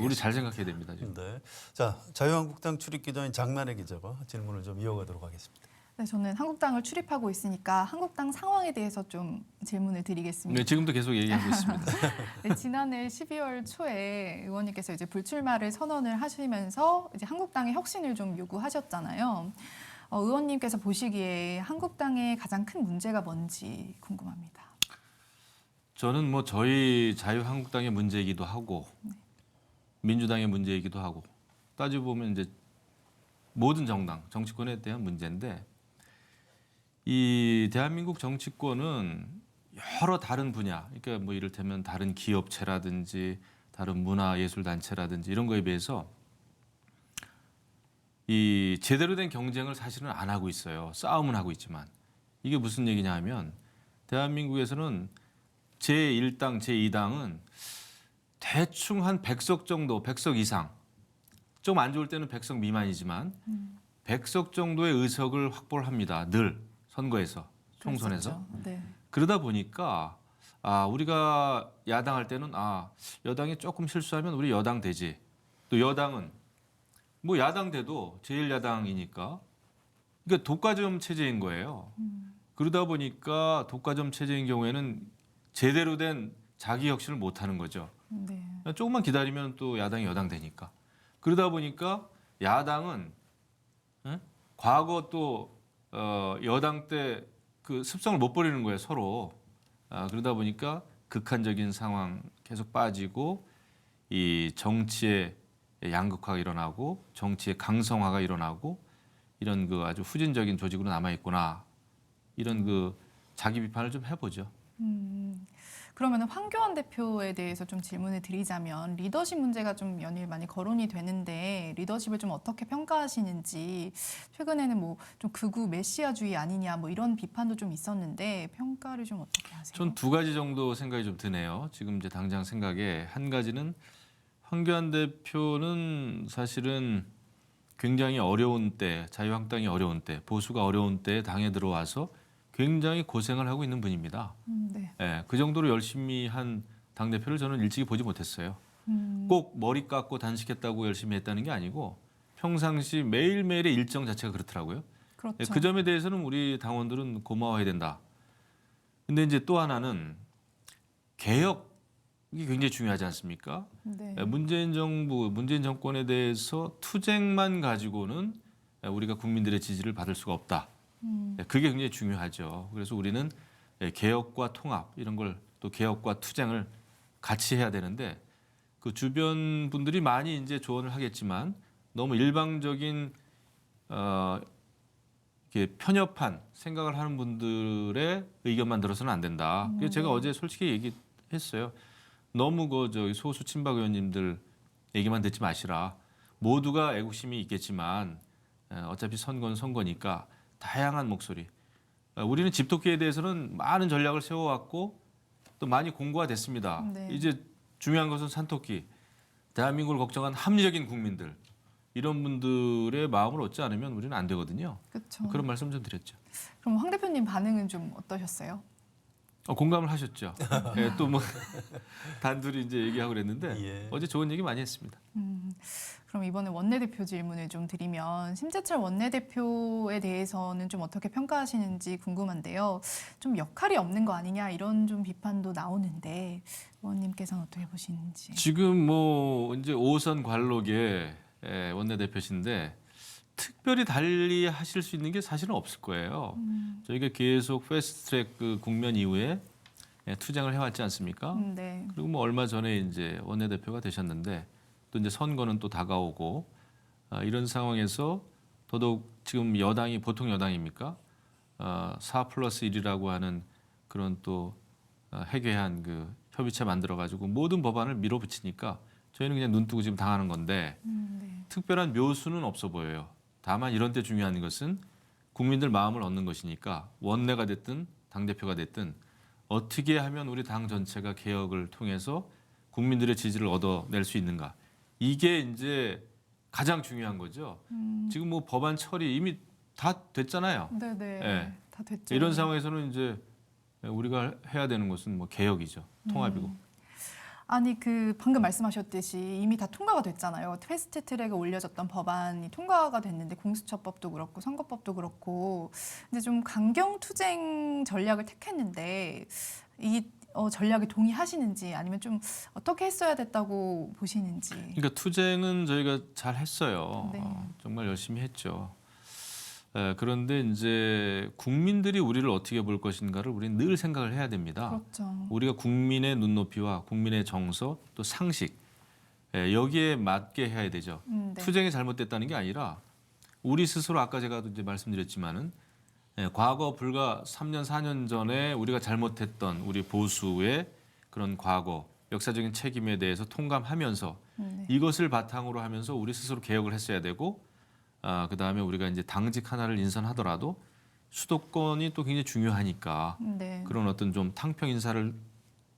우리 잘 생각해야 됩니다. 지금. 네. 자, 자유한국당 출입 기자인 장만혜 기자가 질문을 좀 이어가도록 하겠습니다. 네, 저는 한국당을 출입하고 있으니까 한국당 상황에 대해서 좀 질문을 드리겠습니다. 네, 지금도 계속 얘기하고 있습니다. 네, 지난해 12월 초에 의원님께서 이제 불출마를 선언을 하시면서 이제 한국당의 혁신을 좀 요구하셨잖아요. 의원님께서 보시기에 한국당의 가장 큰 문제가 뭔지 궁금합니다. 저는 뭐 저희 자유한국당의 문제이기도 하고 민주당의 문제이기도 하고 따지고 보면 이제 모든 정당, 정치권에 대한 문제인데 이 대한민국 정치권은 여러 다른 분야, 그러니까 뭐 이를테면 다른 기업체라든지 다른 문화예술단체라든지 이런 거에 비해서 이 제대로 된 경쟁을 사실은 안 하고 있어요. 싸움은 하고 있지만 이게 무슨 얘기냐 하면 대한민국에서는 제1당, 제2당은 대충 한 100석 정도, 100석 이상 좀 안 좋을 때는 100석 미만이지만 100석 정도의 의석을 확보를 합니다. 늘 선거에서, 총선에서. 그랬었죠. 네. 그러다 보니까 우리가 야당할 때는 여당이 조금 실수하면 우리 여당 되지. 또 여당은 뭐 야당 돼도 제1야당이니까 그러니까 독과점 체제인 거예요. 그러다 보니까 독과점 체제인 경우에는 제대로 된 자기 혁신을 못 하는 거죠. 네. 조금만 기다리면 또 야당이 여당 되니까. 그러다 보니까 야당은 과거 또 여당 때 그 습성을 못 버리는 거예요, 서로. 그러다 보니까 극한적인 상황 계속 빠지고 이 정치의 양극화가 일어나고 정치의 강성화가 일어나고 이런 그 아주 후진적인 조직으로 남아 있구나. 이런 그 자기 비판을 좀 해보죠. 그러면 황교안 대표에 대해서 좀 질문을 드리자면 리더십 문제가 좀 연일 많이 거론이 되는데 리더십을 좀 어떻게 평가하시는지 최근에는 뭐 좀 극우 메시아주의 아니냐 뭐 이런 비판도 좀 있었는데 평가를 좀 어떻게 하세요? 전 두 가지 정도 생각이 좀 드네요. 지금 이제 당장 생각에 한 가지는 황교안 대표는 사실은 굉장히 어려운 때, 자유한국당이 어려운 때, 보수가 어려운 때 당에 들어와서 굉장히 고생을 하고 있는 분입니다. 네. 예, 그 정도로 열심히 한 당대표를 저는 일찍이 보지 못했어요. 꼭 머리 깎고 단식했다고 열심히 했다는 게 아니고 평상시 매일매일의 일정 자체가 그렇더라고요. 그렇죠. 예, 그 점에 대해서는 우리 당원들은 고마워해야 된다. 근데 이제 또 하나는 개혁이 굉장히 중요하지 않습니까? 네. 문재인 정부, 문재인 정권에 대해서 투쟁만 가지고는 우리가 국민들의 지지를 받을 수가 없다. 그게 굉장히 중요하죠. 그래서 우리는 개혁과 통합 이런 걸 또 개혁과 투쟁을 같이 해야 되는데 그 주변 분들이 많이 이제 조언을 하겠지만 너무 일방적인 이렇게 편협한 생각을 하는 분들의 의견만 들어서는 안 된다. 그래서 제가 어제 솔직히 얘기했어요. 너무 저기 소수 친박 의원님들 얘기만 듣지 마시라. 모두가 애국심이 있겠지만 어차피 선거는 선거니까 다양한 목소리. 우리는 집토끼에 대해서는 많은 전략을 세워왔고 또 많이 공고가 됐습니다. 네. 이제 중요한 것은 산토끼. 대한민국을 걱정한 합리적인 국민들. 이런 분들의 마음을 얻지 않으면 우리는 안 되거든요. 그렇죠. 그런 말씀 좀 드렸죠. 그럼 황 대표님 반응은 좀 어떠셨어요? 공감을 하셨죠. 예, 또 뭐 단둘이 이제 얘기하고 그랬는데 예. 어제 좋은 얘기 많이 했습니다. 그럼 이번에 원내대표 질문을 좀 드리면 심재철 원내대표에 대해서는 좀 어떻게 평가하시는지 궁금한데요. 좀 역할이 없는 거 아니냐 이런 좀 비판도 나오는데 의원님께서는 어떻게 보시는지. 지금 뭐 이제 5선 관록의 원내대표신데 특별히 달리 하실 수 있는 게 사실은 없을 거예요. 저희가 계속 패스트트랙 그 국면 이후에 투쟁을 해왔지 않습니까? 네. 그리고 뭐 얼마 전에 이제 원내대표가 되셨는데 또 이제 선거는 또 다가오고 이런 상황에서 더더욱 지금 여당이 보통 여당입니까? 4+1이라고 하는 그런 또 해괴한 그 협의체 만들어 가지고 모든 법안을 밀어붙이니까 저희는 그냥 눈 뜨고 지금 당하는 건데 네. 특별한 묘수는 없어 보여요. 다만 이런 때 중요한 것은 국민들 마음을 얻는 것이니까 원내가 됐든 당대표가 됐든 어떻게 하면 우리 당 전체가 개혁을 통해서 국민들의 지지를 얻어낼 수 있는가. 이게 이제 가장 중요한 거죠. 지금 뭐 법안 처리 이미 다 됐잖아요. 네네. 예. 다 됐죠. 이런 상황에서는 이제 우리가 해야 되는 것은 뭐 개혁이죠. 통합이고. 아니 그 방금 말씀하셨듯이 이미 다 통과가 됐잖아요. 패스트트랙에 올려졌던 법안이 통과가 됐는데 공수처법도 그렇고 선거법도 그렇고 이제 좀 강경 투쟁 전략을 택했는데 이 전략에 동의하시는지 아니면 좀 어떻게 했어야 됐다고 보시는지. 그러니까 투쟁은 저희가 잘 했어요. 네. 정말 열심히 했죠. 그런데 이제 국민들이 우리를 어떻게 볼 것인가를 우리는 늘 생각을 해야 됩니다. 그렇죠. 우리가 국민의 눈높이와 국민의 정서 또 상식 여기에 맞게 해야 되죠. 네. 투쟁이 잘못됐다는 게 아니라 우리 스스로 아까 제가 이제 말씀드렸지만은 과거 불과 3년 4년 전에 우리가 잘못했던 우리 보수의 그런 과거 역사적인 책임에 대해서 통감하면서 네. 이것을 바탕으로 하면서 우리 스스로 개혁을 했어야 되고 그다음에 우리가 이제 당직 하나를 인선하더라도 수도권이 또 굉장히 중요하니까 네. 그런 어떤 좀 탕평 인사를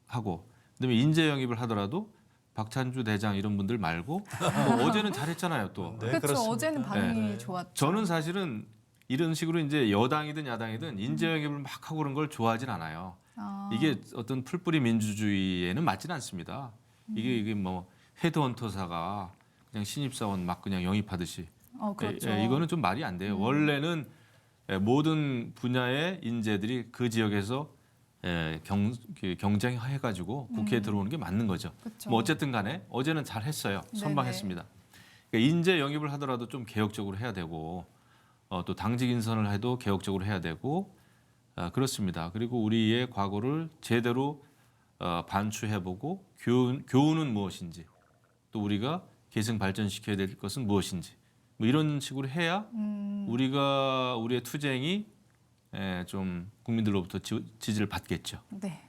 하고 그다음에 인재 영입을 하더라도 박찬주 대장 이런 분들 말고 뭐 어제는 잘했잖아요 또. 네, 그렇죠. 그렇습니다. 어제는 반응이 네. 좋았죠. 저는 사실은 이런 식으로 이제 여당이든 야당이든 인재 영입을 막 하고 그런 걸 좋아하진 않아요. 아, 이게 어떤 풀뿌리 민주주의에는 맞지는 않습니다. 이게 뭐 헤드헌터사가 그냥 신입사원 막 그냥 영입하듯이 그렇죠. 이거는 좀 말이 안 돼요. 원래는 모든 분야의 인재들이 그 지역에서 경쟁해가지고 국회에 들어오는 게 맞는 거죠. 그렇죠. 뭐 어쨌든 간에 어제는 잘 했어요. 네네. 선방했습니다. 그러니까 인재 영입을 하더라도 좀 개혁적으로 해야 되고 또 당직 인선을 해도 개혁적으로 해야 되고 그렇습니다. 그리고 우리의 과거를 제대로 반추해보고 교훈은 무엇인지 또 우리가 계승 발전시켜야 될 것은 무엇인지 뭐 이런 식으로 해야 우리의 투쟁이 좀 국민들로부터 지지를 받겠죠. 네.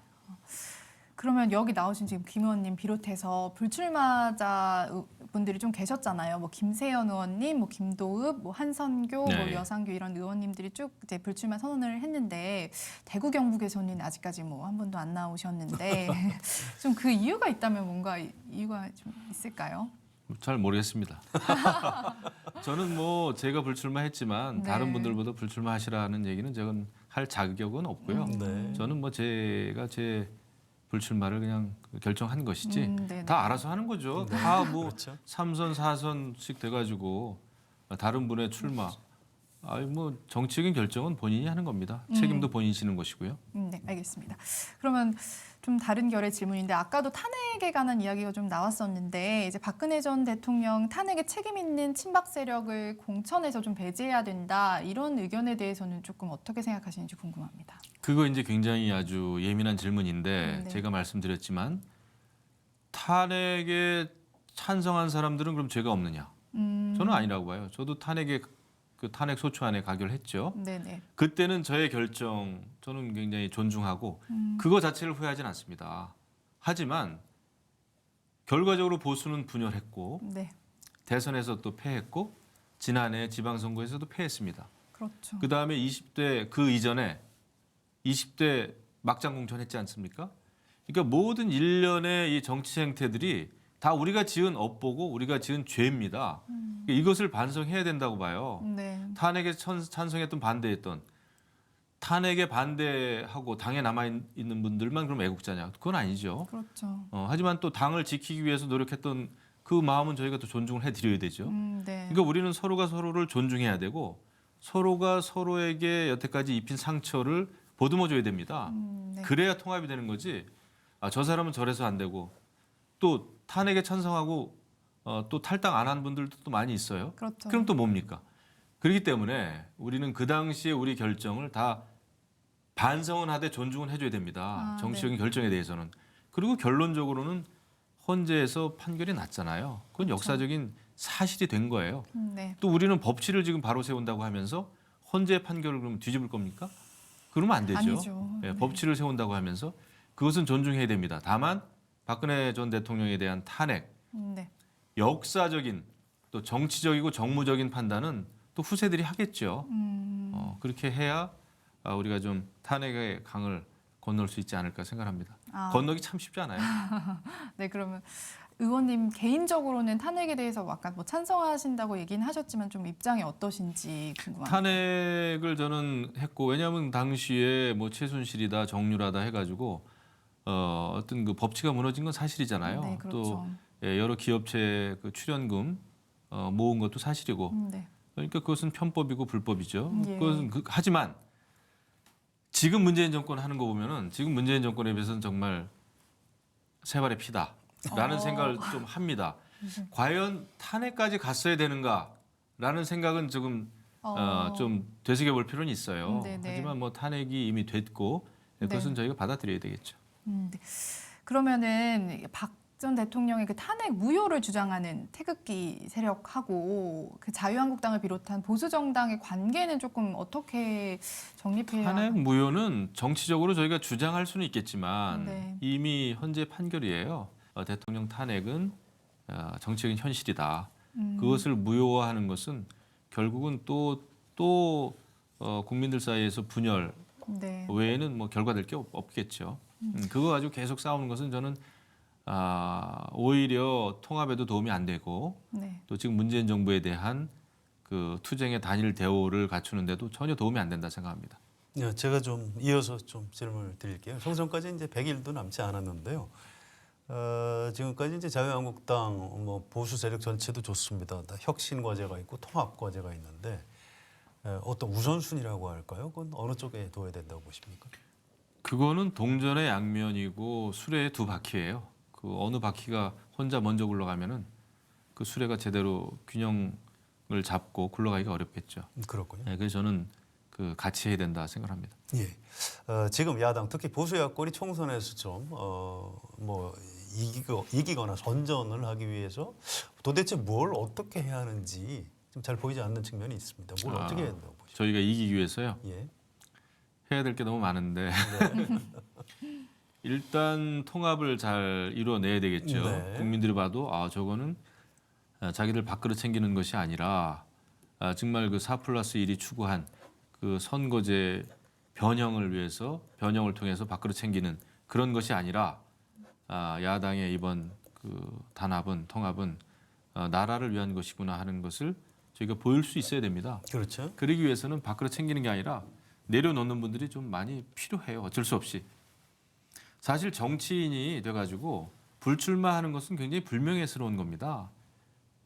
그러면 여기 나오신 지금 김 의원님 비롯해서 불출마자 분들이 좀 계셨잖아요. 뭐 김세연 의원님, 뭐 김도읍, 뭐 한선교, 네. 뭐 여상규 이런 의원님들이 쭉 이제 불출마 선언을 했는데 대구 경북에서는 아직까지 뭐 한 번도 안 나오셨는데 좀 그 이유가 있다면 뭔가 이유가 좀 있을까요? 잘 모르겠습니다. 저는 뭐 제가 불출마했지만 네. 다른 분들보다 불출마하시라는 얘기는 저는 할 자격은 없고요. 네. 저는 뭐 제가 제 불출마를 그냥 결정한 것이지 네네. 다 알아서 하는 거죠. 다 뭐 그렇죠. 3선 4선씩 돼가지고 다른 분의 출마. 아니 뭐 정치적인 결정은 본인이 하는 겁니다. 책임도 본인이 지는 것이고요. 네, 알겠습니다. 그러면 좀 다른 결의 질문인데 아까도 탄핵에 관한 이야기가 좀 나왔었는데 이제 박근혜 전 대통령 탄핵에 책임 있는 친박 세력을 공천에서 좀 배제해야 된다 이런 의견에 대해서는 조금 어떻게 생각하시는지 궁금합니다. 그거 이제 굉장히 아주 예민한 질문인데 네. 제가 말씀드렸지만 탄핵에 찬성한 사람들은 그럼 죄가 없느냐? 저는 아니라고 봐요. 저도 탄핵에 그 탄핵 소추안에 가결했죠. 네네. 그때는 저의 결정 저는 굉장히 존중하고 그거 자체를 후회하진 않습니다. 하지만 결과적으로 보수는 분열했고 네. 대선에서 또 패했고 지난해 지방선거에서도 패했습니다. 그렇죠. 그 다음에 20대 그 이전에 20대 막장 공천했지 않습니까? 그러니까 모든 일련의 이 정치 행태들이 다 우리가 지은 업보고 우리가 지은 죄입니다. 그러니까 이것을 반성해야 된다고 봐요. 네. 탄핵에 찬성했던 반대했던 탄핵에 반대하고 당에 남아 있는 분들만 그럼 애국자냐? 그건 아니죠. 그렇죠. 하지만 또 당을 지키기 위해서 노력했던 그 마음은 저희가 또 존중을 해드려야 되죠. 네. 그러니까 우리는 서로가 서로를 존중해야 되고 서로가 서로에게 여태까지 입힌 상처를 보듬어줘야 됩니다. 네. 그래야 통합이 되는 거지. 저 사람은 저래서 안 되고 또 탄핵에 찬성하고 또 탈당 안 한 분들도 또 많이 있어요. 그렇죠. 그럼 또 뭡니까? 그렇기 때문에 우리는 그 당시에 우리 결정을 다 반성은 하되 존중은 해줘야 됩니다. 정치적인 결정에 대해서는. 그리고 결론적으로는 헌재에서 판결이 났잖아요. 그건 역사적인 사실이 된 거예요. 네. 또 우리는 법치를 지금 바로 세운다고 하면서 헌재 판결을 그럼 뒤집을 겁니까? 그러면 안 되죠. 아니죠. 예, 네. 법치를 세운다고 하면서 그것은 존중해야 됩니다. 다만 박근혜 전 대통령에 대한 탄핵, 네. 역사적인 또 정치적이고 정무적인 판단은 또 후세들이 하겠죠. 그렇게 해야 우리가 좀 탄핵의 강을 건널 수 있지 않을까 생각합니다. 건너기 참 쉽지 않아요. 네, 그러면 의원님 개인적으로는 탄핵에 대해서 아까 뭐 찬성하신다고 얘기는 하셨지만 좀 입장이 어떠신지 궁금합니다. 탄핵을 저는 했고 왜냐하면 당시에 뭐 최순실이다 정유라다 해가지고 어떤 그 법치가 무너진 건 사실이잖아요. 네, 그렇죠. 또 여러 기업체 그 출연금 모은 것도 사실이고 네. 그러니까 그것은 편법이고 불법이죠. 예. 그것은 하지만 지금 문재인 정권 하는 거 보면은 지금 문재인 정권에 비해서는 정말 세 발의 피다라는 생각을 좀 합니다. 과연 탄핵까지 갔어야 되는가라는 생각은 조금 좀 되새겨 볼 필요는 있어요. 네네. 하지만 뭐 탄핵이 이미 됐고 그것은 저희가 받아들여야 되겠죠. 네. 그러면은 박 전 대통령의 그 탄핵 무효를 주장하는 태극기 세력하고 그 자유한국당을 비롯한 보수 정당의 관계는 조금 어떻게 정립해야? 탄핵 무효는 정치적으로 저희가 주장할 수는 있겠지만 네. 이미 헌재 판결이에요. 대통령 탄핵은 정치적인 현실이다. 그것을 무효화하는 것은 결국은 또 국민들 사이에서 분열 네. 외에는 뭐 결과될 게 없겠죠. 그거 가지고 계속 싸우는 것은 저는 오히려 통합에도 도움이 안 되고 네. 또 지금 문재인 정부에 대한 그 투쟁의 단일 대오를 갖추는데도 전혀 도움이 안 된다 생각합니다. 네, 제가 좀 이어서 좀 질문을 드릴게요. 총선까지 이제 100일도 남지 않았는데요. 지금까지 이제 자유한국당 뭐 보수 세력 전체도 좋습니다. 다 혁신 과제가 있고 통합 과제가 있는데 어떤 우선순위라고 할까요? 그건 어느 쪽에 둬야 된다고 보십니까? 그거는 동전의 양면이고 수레의 두 바퀴예요. 그 어느 바퀴가 혼자 먼저 굴러가면은 그 수레가 제대로 균형을 잡고 굴러가기가 어렵겠죠. 그렇군요. 네, 그래서 저는 그 같이 해야 된다 생각합니다. 예. 지금 야당 특히 보수 야권이 총선에서 좀 뭐 이기거나 선전을 하기 위해서 도대체 뭘 어떻게 해야 하는지 좀 잘 보이지 않는 측면이 있습니다. 뭘 어떻게 해야 된다고 보십니까? 저희가 이기기 위해서요. 예. 해야 될 게 너무 많은데 일단 통합을 잘 이루어내야 되겠죠. 네. 국민들이 봐도 저거는 자기들 밥그릇 챙기는 것이 아니라 정말 그 4+1이 추구한 그 선거제 변형을 위해서 변형을 통해서 밥그릇 챙기는 그런 것이 아니라 야당의 이번 그 단합은 통합은 나라를 위한 것이구나 하는 것을 저희가 보일 수 있어야 됩니다. 그렇죠. 그러기 위해서는 밥그릇 챙기는 게 아니라 내려놓는 분들이 좀 많이 필요해요. 어쩔 수 없이. 사실 정치인이 돼가지고 불출마하는 것은 굉장히 불명예스러운 겁니다.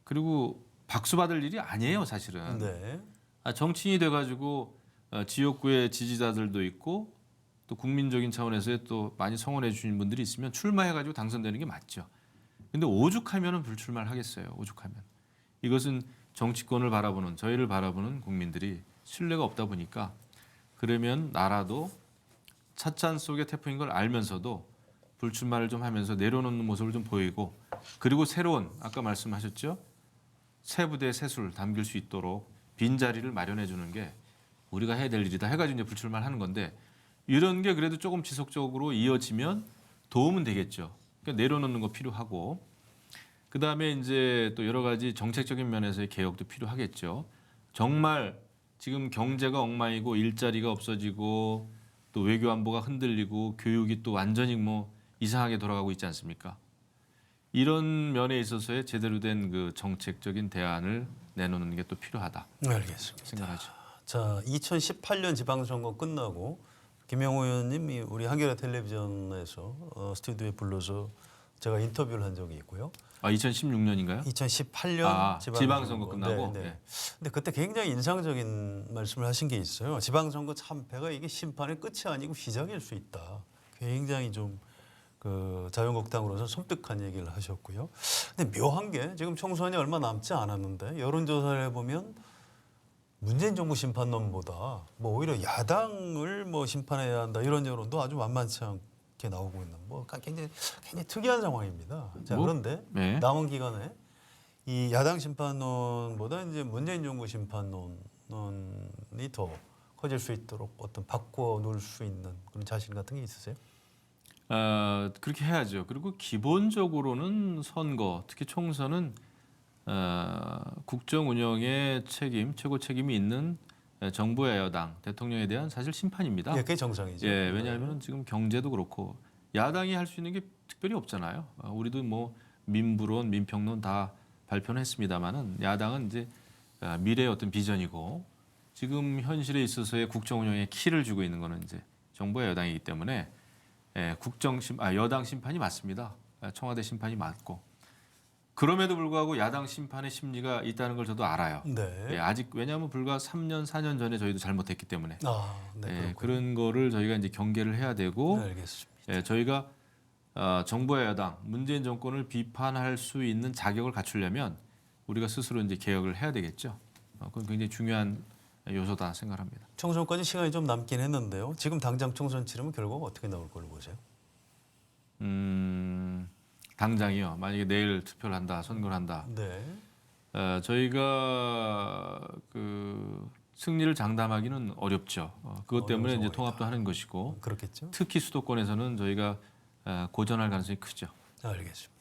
그리고 박수 받을 일이 아니에요, 사실은. 네. 정치인이 돼가지고 지역구의 지지자들도 있고 또 국민적인 차원에서 또 많이 성원해 주신 분들이 있으면 출마해가지고 당선되는 게 맞죠. 근데 오죽하면은 불출마를 하겠어요. 오죽하면. 이것은 정치권을 바라보는 저희를 바라보는 국민들이 신뢰가 없다 보니까 그러면 나라도 찻잔 속의 태풍인 걸 알면서도 불출마를 좀 하면서 내려놓는 모습을 좀 보이고 그리고 새로운 아까 말씀하셨죠? 새 부대 새술 담길 수 있도록 빈자리를 마련해 주는 게 우리가 해야 될 일이다 해가지고 이제 불출마를 하는 건데 이런 게 그래도 조금 지속적으로 이어지면 도움은 되겠죠. 그러니까 내려놓는 거 필요하고 그다음에 이제 또 여러 가지 정책적인 면에서의 개혁도 필요하겠죠. 정말 지금 경제가 엉망이고 일자리가 없어지고 또 외교 안보가 흔들리고 교육이 또 완전히 뭐 이상하게 돌아가고 있지 않습니까? 이런 면에 있어서의 제대로 된 그 정책적인 대안을 내놓는 게 또 필요하다 알겠습니다. 생각하죠. 자, 2018년 지방선거 끝나고 김영호 의원님이 우리 한겨레 텔레비전에서 스튜디오에 불러서 제가 인터뷰를 한 적이 있고요. 아 2016년인가요? 2018년 지방선거 끝나고. 네, 네. 네. 근데 그때 굉장히 인상적인 말씀을 하신 게 있어요. 지방선거 참패가 이게 심판의 끝이 아니고 시작일 수 있다. 굉장히 좀 그 자유한국당으로서 섬뜩한 얘기를 하셨고요. 근데 묘한 게 지금 총선이 얼마 남지 않았는데 여론조사를 해보면 문재인 정부 심판론보다 뭐 오히려 야당을 뭐 심판해야 한다 이런 여론도 아주 만만치 않게 나오고 있는 뭐 굉장히 특이한 상황입니다. 자, 뭐, 그런데 네. 남은 기간에 이 야당 심판론보다 이제 문재인 정부 심판론이 더 커질 수 있도록 어떤 바꿔 놓을 수 있는 그런 자신 같은 게 있으세요? 그렇게 해야죠. 그리고 기본적으로는 선거, 특히 총선은 국정 운영의 책임, 최고 책임이 있는 정부의 여당, 대통령에 대한 사실 심판입니다. 예, 그게 정상이죠. 예, 왜냐하면 지금 경제도 그렇고 야당이 할 수 있는 게 특별히 없잖아요. 우리도 뭐 민부론, 민평론 다 발표는 했습니다만은 야당은 이제 미래의 어떤 비전이고 지금 현실에 있어서의 국정 운영에 키를 주고 있는 거는 이제 정부의 여당이기 때문에 여당 심판이 맞습니다. 청와대 심판이 맞고 그럼에도 불구하고 야당 심판의 심리가 있다는 걸 저도 알아요. 네. 예, 아직 왜냐하면 불과 3년, 4년 전에 저희도 잘못했기 때문에 아, 네. 예, 그렇군요. 그런 거를 저희가 이제 경계를 해야 되고 네, 알겠습니다. 예, 저희가 정부와 여당, 문재인 정권을 비판할 수 있는 자격을 갖추려면 우리가 스스로 이제 개혁을 해야 되겠죠. 그건 굉장히 중요한 요소다 생각합니다. 총선까지 시간이 좀 남긴 했는데요. 지금 당장 총선 치르면 결과가 어떻게 나올 걸로 보세요? 당장이요. 만약에 내일 투표를 한다, 선거를 한다. 네. 저희가 그 승리를 장담하기는 어렵죠. 그것 때문에 이제 어려워서 통합도 하는 것이고 그렇겠죠. 특히 수도권에서는 저희가 고전할 가능성이 크죠. 알겠습니다.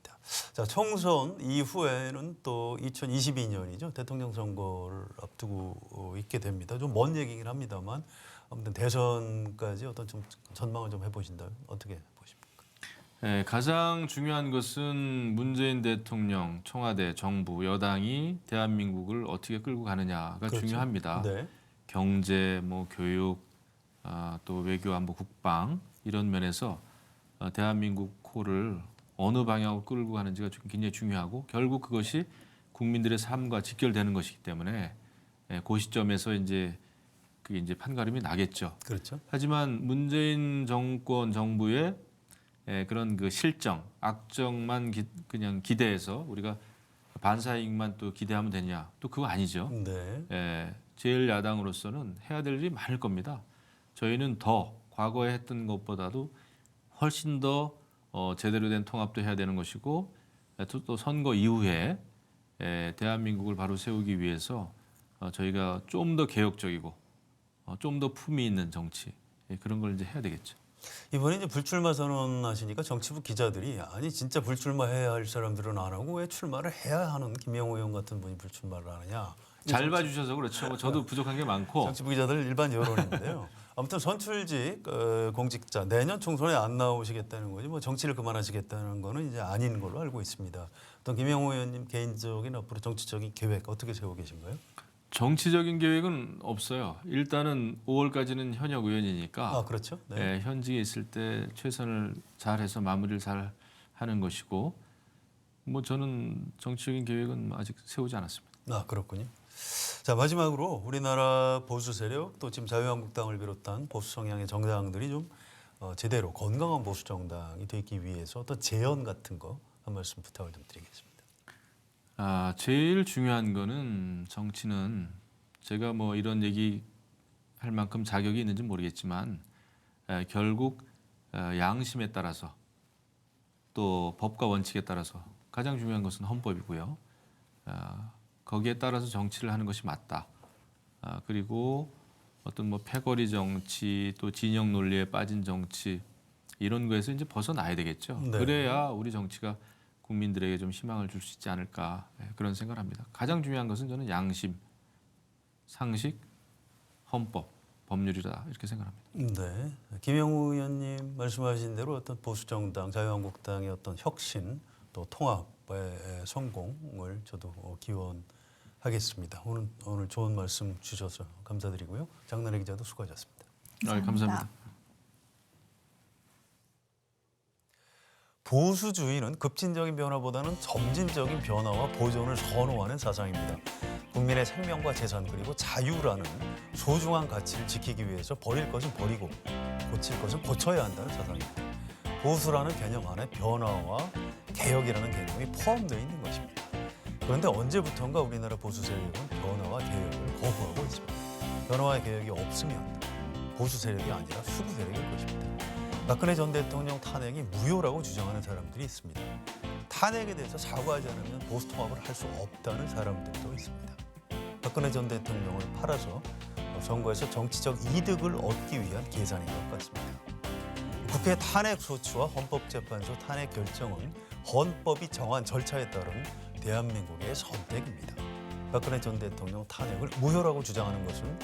자, 총선 이후에는 또 2022년이죠. 대통령 선거를 앞두고 있게 됩니다. 좀 먼 얘기긴 합니다만 아무튼 대선까지 어떤 좀 전망을 좀 해보신다면 어떻게 보십니까? 네, 가장 중요한 것은 문재인 대통령, 청와대, 정부, 여당이 대한민국을 어떻게 끌고 가느냐가 그렇죠. 중요합니다. 네. 경제, 뭐 교육, 또 외교, 안보, 국방 이런 면에서 대한민국 코를 어느 방향으로 끌고 가는지가 굉장히 중요하고 결국 그것이 국민들의 삶과 직결되는 것이기 때문에 그 시점에서 이제 그게 이제 판가름이 나겠죠. 그렇죠. 하지만 문재인 정권 정부의 그런 그 실정, 악정만 그냥 기대해서 우리가 반사이익만 또 기대하면 되냐? 또 그거 아니죠. 네. 제일 야당으로서는 해야 될 일이 많을 겁니다. 저희는 더 과거에 했던 것보다도 훨씬 더 제대로 된 통합도 해야 되는 것이고 또 선거 이후에 대한민국을 바로 세우기 위해서 저희가 좀 더 개혁적이고 좀 더 품위 있는 정치 그런 걸 이제 해야 되겠죠. 이번에 이제 불출마 선언하시니까 정치부 기자들이 아니 진짜 불출마해야 할 사람들은 안 하고 왜 출마를 해야 하는 김영호 의원 같은 분이 불출마를 하느냐. 잘 봐주셔서 그렇죠. 뭐 저도 부족한 게 많고 정치부 기자들 일반 여론인데요. 아무튼 선출직 공직자 내년 총선에 안 나오시겠다는 거지 뭐 정치를 그만하시겠다는 거는 이제 아닌 걸로 알고 있습니다. 어떤 김영호 의원님 개인적인 앞으로 정치적인 계획 어떻게 세우고 계신가요? 정치적인 계획은 없어요. 일단은 5월까지는 현역 의원이니까 아 그렇죠. 네. 현직에 있을 때 최선을 잘해서 마무리를 잘 하는 것이고 뭐 저는 정치적인 계획은 아직 세우지 않았습니다. 아 그렇군요. 자 마지막으로 우리나라 보수 세력 또 지금 자유한국당을 비롯한 보수 성향의 정당들이 좀 제대로 건강한 보수 정당이 되기 위해서 어떤 제언 같은 거 한 말씀 부탁을 좀 드리겠습니다. 제일 중요한 거는 정치는 제가 뭐 이런 얘기 할 만큼 자격이 있는지 모르겠지만 결국 양심에 따라서 또 법과 원칙에 따라서 가장 중요한 것은 헌법이고요. 거기에 따라서 정치를 하는 것이 맞다. 그리고 어떤 뭐 패거리 정치 또 진영 논리에 빠진 정치 이런 거에서 이제 벗어나야 되겠죠. 네. 그래야 우리 정치가 국민들에게 좀 희망을 줄 수 있지 않을까 그런 생각을 합니다. 가장 중요한 것은 저는 양심, 상식, 헌법, 법률이다 이렇게 생각합니다. 네, 김영우 의원님 말씀하신 대로 어떤 보수 정당, 자유한국당의 어떤 혁신 또 통합의 성공을 저도 기원하겠습니다. 오늘 좋은 말씀 주셔서 감사드리고요. 장나래 기자도 수고하셨습니다. 감사합니다. 보수주의는 급진적인 변화보다는 점진적인 변화와 보존을 선호하는 사상입니다. 국민의 생명과 재산 그리고 자유라는 소중한 가치를 지키기 위해서 버릴 것은 버리고 고칠 것은 고쳐야 한다는 사상입니다. 보수라는 개념 안에 변화와 개혁이라는 개념이 포함되어 있는 것입니다. 그런데 언제부턴가 우리나라 보수 세력은 변화와 개혁을 거부하고 있습니다. 변화와 개혁이 없으면 보수 세력이 아니라 수구 세력일 것입니다. 박근혜 전 대통령 탄핵이 무효라고 주장하는 사람들이 있습니다. 탄핵에 대해서 사과하지 않으면 보수 통합을 할 수 없다는 사람들도 있습니다. 박근혜 전 대통령을 팔아서 선거에서 정치적 이득을 얻기 위한 계산인 것 같습니다. 국회 탄핵 소추와 헌법재판소 탄핵 결정은 헌법이 정한 절차에 따른 대한민국의 선택입니다. 박근혜 전 대통령 탄핵을 무효라고 주장하는 것은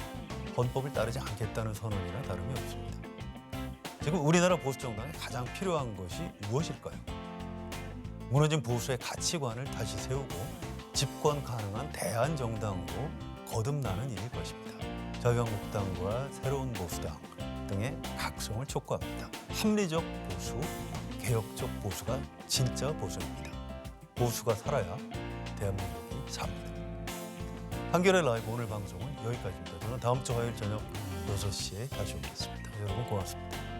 헌법을 따르지 않겠다는 선언이나 다름이 없습니다. 지금 우리나라 보수 정당에 가장 필요한 것이 무엇일까요? 무너진 보수의 가치관을 다시 세우고 집권 가능한 대안정당으로 거듭나는 일일 것입니다. 자유한국당과 새로운 보수당 등의 각성을 촉구합니다. 합리적 보수, 개혁적 보수가 진짜 보수입니다. 보수가 살아야 대한민국이 삽니다. 한겨레 라이브 오늘 방송은 여기까지입니다. 저는 다음 주 화요일 저녁 6시에 다시 오겠습니다. 여러분 고맙습니다.